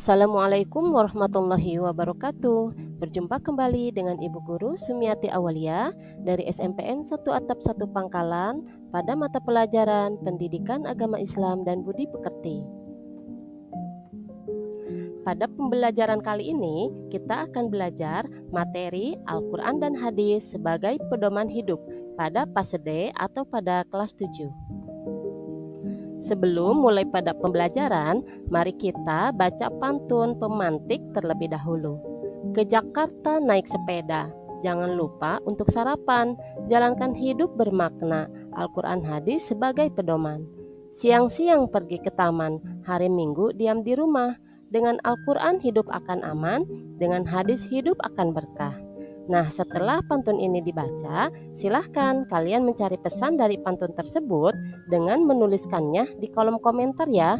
Assalamualaikum warahmatullahi wabarakatuh. Berjumpa kembali dengan Ibu Guru Sumiati Awalia dari SMPN 1 Atap 1 Pangkalan pada mata pelajaran Pendidikan Agama Islam dan Budi Pekerti. Pada pembelajaran kali ini, kita akan belajar materi Al-Quran dan Hadis sebagai pedoman hidup pada fase D atau pada kelas 7. Sebelum mulai pada pembelajaran, mari kita baca pantun pemantik terlebih dahulu. Ke Jakarta naik sepeda, jangan lupa untuk sarapan, jalankan hidup bermakna, Al-Quran Hadis sebagai pedoman. Siang-siang pergi ke taman, hari Minggu diam di rumah. Dengan Al-Quran hidup akan aman, dengan hadis hidup akan berkah. Nah, setelah pantun ini dibaca, silahkan kalian mencari pesan dari pantun tersebut dengan menuliskannya di kolom komentar ya.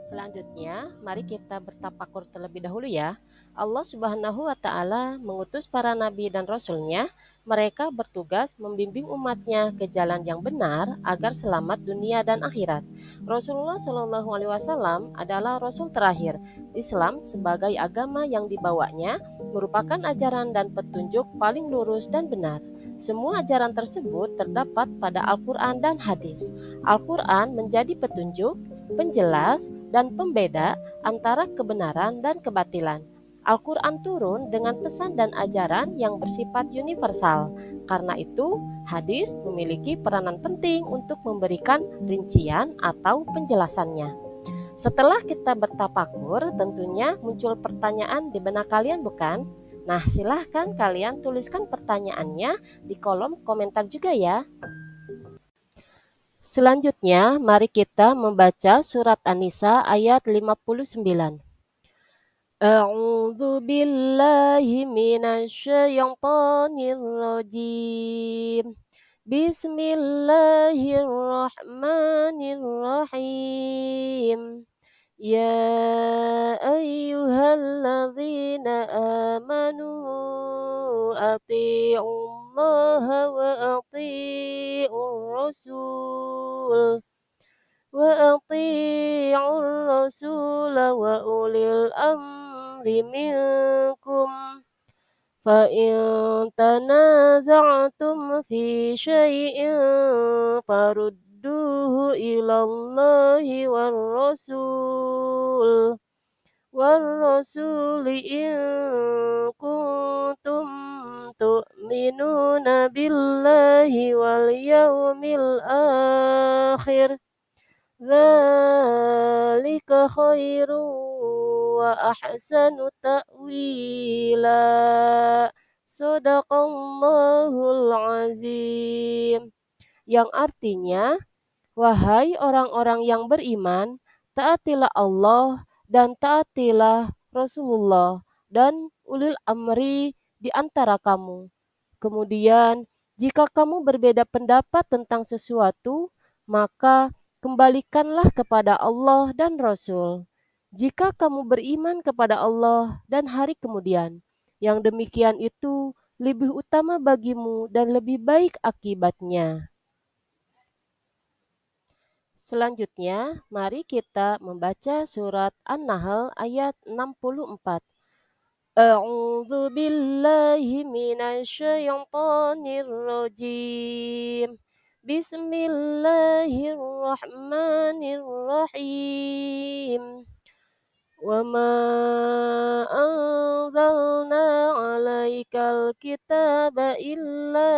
Selanjutnya, mari kita bertafakur terlebih dahulu ya. Allah Subhanahu wa Ta'ala mengutus para nabi dan rasulnya. Mereka bertugas membimbing umatnya ke jalan yang benar agar selamat dunia dan akhirat. Rasulullah Shallallahu Alaihi Wasallam adalah rasul terakhir. Islam sebagai agama yang dibawanya merupakan ajaran dan petunjuk paling lurus dan benar. Semua ajaran tersebut terdapat pada Al-Quran dan hadis. Al-Quran menjadi petunjuk, penjelas, dan pembeda antara kebenaran dan kebatilan. Al-Quran turun dengan pesan dan ajaran yang bersifat universal. Karena itu, hadis memiliki peranan penting untuk memberikan rincian atau penjelasannya. Setelah kita bertafakur, tentunya muncul pertanyaan di benak kalian bukan? Nah, silahkan kalian tuliskan pertanyaannya di kolom komentar juga ya. Selanjutnya, mari kita membaca surat An-Nisa ayat 59. A'udzu billahi minasyaitonir rajim. Bismillahirrahmanirrahim. Ya ayyuhalladzina amanu atii'ullaha wa atii'ur rasul wa ulil amri minkum fa in tanaza'tum fi syai'in farudduhu ilallahi war rasuli in kuntum tu'minuna billahi wal yawmil akhir. Dzalika khairu wa ahsanu ta'wila. Shadaqallahul azim. Yang artinya, wahai orang-orang yang beriman, taatilah Allah dan taatilah Rasulullah dan ulil amri di antara kamu. Kemudian, jika kamu berbeda pendapat tentang sesuatu, maka kembalikanlah kepada Allah dan Rasul. Jika kamu beriman kepada Allah dan hari kemudian, yang demikian itu lebih utama bagimu dan lebih baik akibatnya. Selanjutnya, mari kita membaca surat An-Nahl ayat 64. A'udzu billahi minasyaitonir rajim. Bismillahirrahmanirrahim. Wa ma anzalna 'alaikal kitaba illa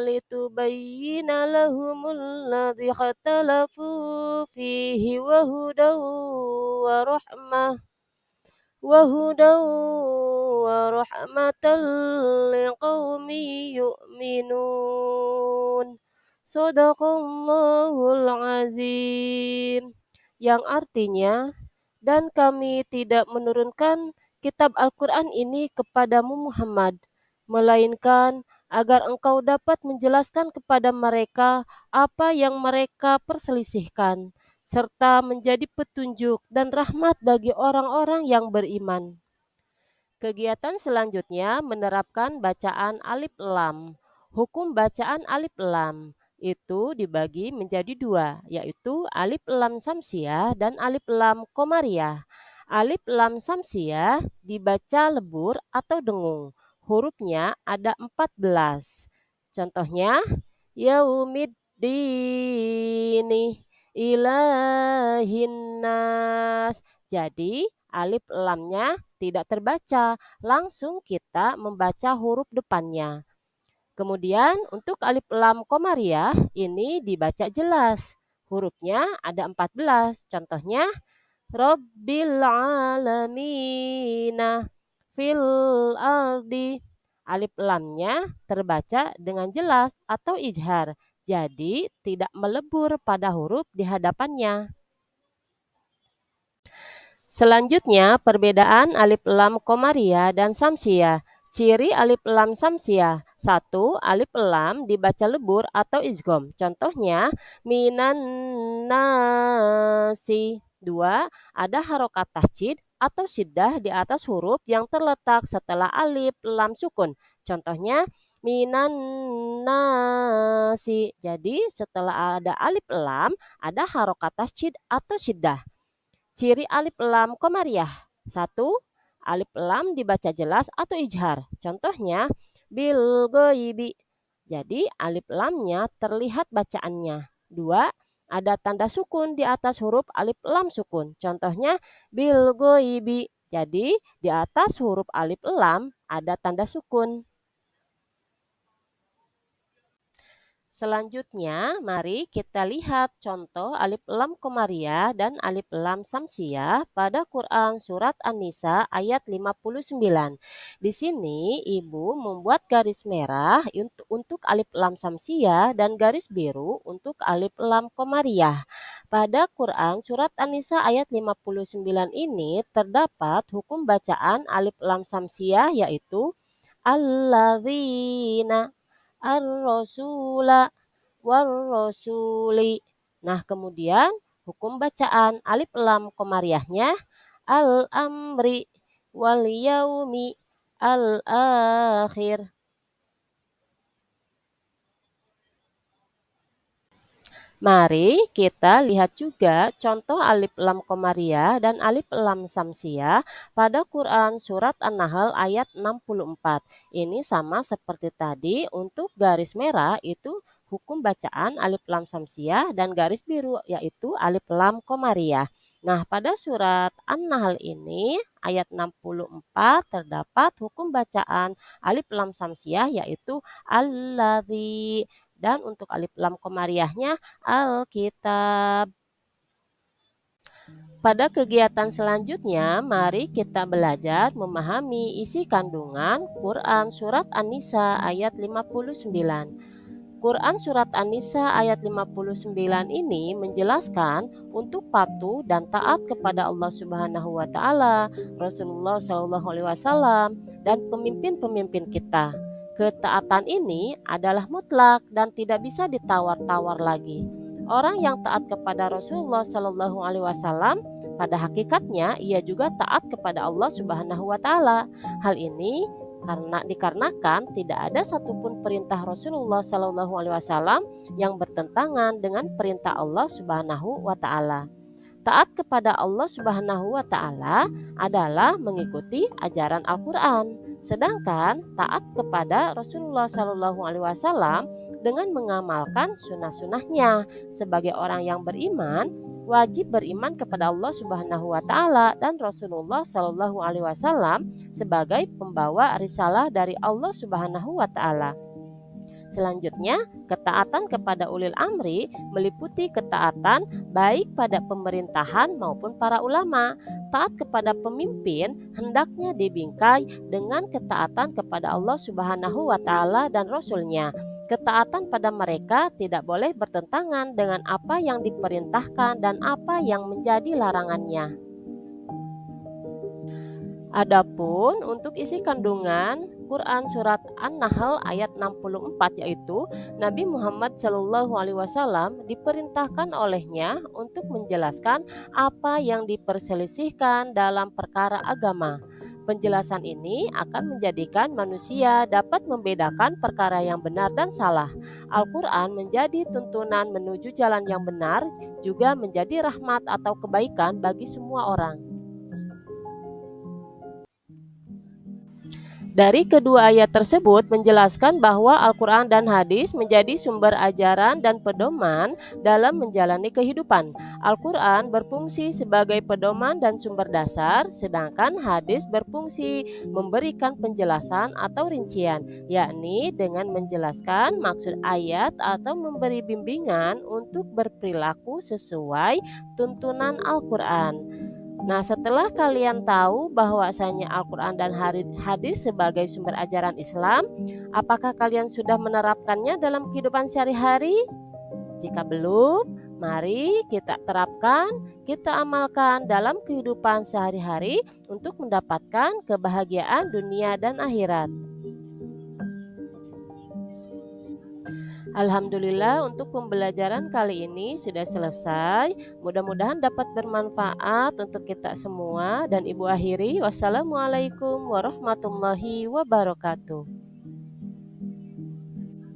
litubayyina lahumul ladzi ikhtalafu fihi wa hudan wa rahmatan liqaumin yu'minun. Shadaqallahul azim. Yang artinya, dan kami tidak menurunkan kitab Al-Quran ini kepadamu Muhammad, melainkan agar engkau dapat menjelaskan kepada mereka apa yang mereka perselisihkan, serta menjadi petunjuk dan rahmat bagi orang-orang yang beriman. Kegiatan selanjutnya menerapkan bacaan alif lam. Hukum bacaan alif lam. itu dibagi menjadi dua, yaitu alif lam samsiah dan alif lam komariah. Alif lam samsiah dibaca lebur atau dengung. Hurufnya ada 14. Contohnya, yaumiddini ilahinnas. Jadi, alif lamnya tidak terbaca, langsung kita membaca huruf depannya. Kemudian untuk alif lam komariah ini dibaca jelas. Hurufnya ada 14. Contohnya Rabbil alamina fil ardi. Alif lamnya terbaca dengan jelas atau izhar. Jadi tidak melebur pada huruf di hadapannya. Selanjutnya, perbedaan alif lam komariah dan samsiah. Ciri alif lam samsiah. 1. Alif lam dibaca lebur atau izgom. Contohnya, minan nasi. 2. Ada harokat tasjid atau syiddah di atas huruf yang terletak setelah alif lam sukun. Contohnya, minan nasi. Jadi, setelah ada alif lam, ada harokat tasjid atau syiddah. Ciri alif lam komariah. 1. Alif lam dibaca jelas atau ijhar. Contohnya bil goibi. Jadi alif lamnya terlihat bacaannya. 2. Ada tanda sukun di atas huruf alif lam sukun. Contohnya bil goibi. Jadi di atas huruf alif lam ada tanda sukun. Selanjutnya, mari kita lihat contoh alif lam komariah dan alif lam samsiah pada Quran Surat An-Nisa ayat 59. Di sini, Ibu membuat garis merah untuk alif lam samsiah dan garis biru untuk alif lam komariah. Pada Quran Surat An-Nisa ayat 59 ini terdapat hukum bacaan alif lam samsiah yaitu alladzina ar-rasula war-rasuli. Nah, kemudian hukum bacaan alif lam komariahnya al-amri wal yaumi al-akhir. Mari kita lihat juga contoh alif lam komariah dan alif lam samsiah pada Quran Surat An-Nahl ayat 64. Ini sama seperti tadi, untuk garis merah itu hukum bacaan alif lam samsiah dan garis biru yaitu alif lam komariah. Nah, pada surat An-Nahl ini ayat 64 terdapat hukum bacaan alif lam samsiah yaitu alladzi, dan untuk alif lam komariahnya Alkitab. Pada kegiatan selanjutnya, mari kita belajar memahami isi kandungan Quran Surat An-Nisa ayat 59. Quran Surat An-Nisa ayat 59 ini menjelaskan untuk patuh dan taat kepada Allah Subhanahu wa taala, Rasulullah Shallallahu alaihi wasallam, dan pemimpin-pemimpin kita. Ketaatan ini adalah mutlak dan tidak bisa ditawar-tawar lagi. Orang yang taat kepada Rasulullah Shallallahu alaihi wasallam pada hakikatnya ia juga taat kepada Allah Subhanahu wa taala. Hal ini dikarenakan tidak ada satupun perintah Rasulullah Shallallahu alaihi wasallam yang bertentangan dengan perintah Allah Subhanahu wa taala. Taat kepada Allah Subhanahu wa taala adalah mengikuti ajaran Al-Qur'an. Sedangkan taat kepada Rasulullah Shallallahu alaihi wasallam dengan mengamalkan sunnah-sunnahnya. Sebagai orang yang beriman, wajib beriman kepada Allah Subhanahu wa taala dan Rasulullah Shallallahu alaihi wasallam sebagai pembawa risalah dari Allah Subhanahu wa taala. Selanjutnya, ketaatan kepada ulil amri meliputi ketaatan baik pada pemerintahan maupun para ulama. Taat kepada pemimpin hendaknya dibingkai dengan ketaatan kepada Allah Subhanahu wa taala dan Rasul-Nya. Ketaatan pada mereka tidak boleh bertentangan dengan apa yang diperintahkan dan apa yang menjadi larangannya. Adapun untuk isi kandungan Quran Surat An-Nahl ayat 64 yaitu Nabi Muhammad Shallallahu alaihi wasallam diperintahkan olehnya untuk menjelaskan apa yang diperselisihkan dalam perkara agama. Penjelasan ini akan menjadikan manusia dapat membedakan perkara yang benar dan salah. Al-Quran menjadi tuntunan menuju jalan yang benar, juga menjadi rahmat atau kebaikan bagi semua orang. Dari kedua ayat tersebut menjelaskan bahwa Al-Quran dan hadis menjadi sumber ajaran dan pedoman dalam menjalani kehidupan. Al-Quran berfungsi sebagai pedoman dan sumber dasar, sedangkan hadis berfungsi memberikan penjelasan atau rincian, yakni dengan menjelaskan maksud ayat atau memberi bimbingan untuk berperilaku sesuai tuntunan Al-Quran. Nah, setelah kalian tahu bahwasanya Al-Quran dan hadis sebagai sumber ajaran Islam, apakah kalian sudah menerapkannya dalam kehidupan sehari-hari? Jika belum, mari kita terapkan, kita amalkan dalam kehidupan sehari-hari untuk mendapatkan kebahagiaan dunia dan akhirat. Alhamdulillah untuk pembelajaran kali ini sudah selesai. Mudah-mudahan dapat bermanfaat untuk kita semua dan Ibu akhiri. Wassalamualaikum warahmatullahi wabarakatuh.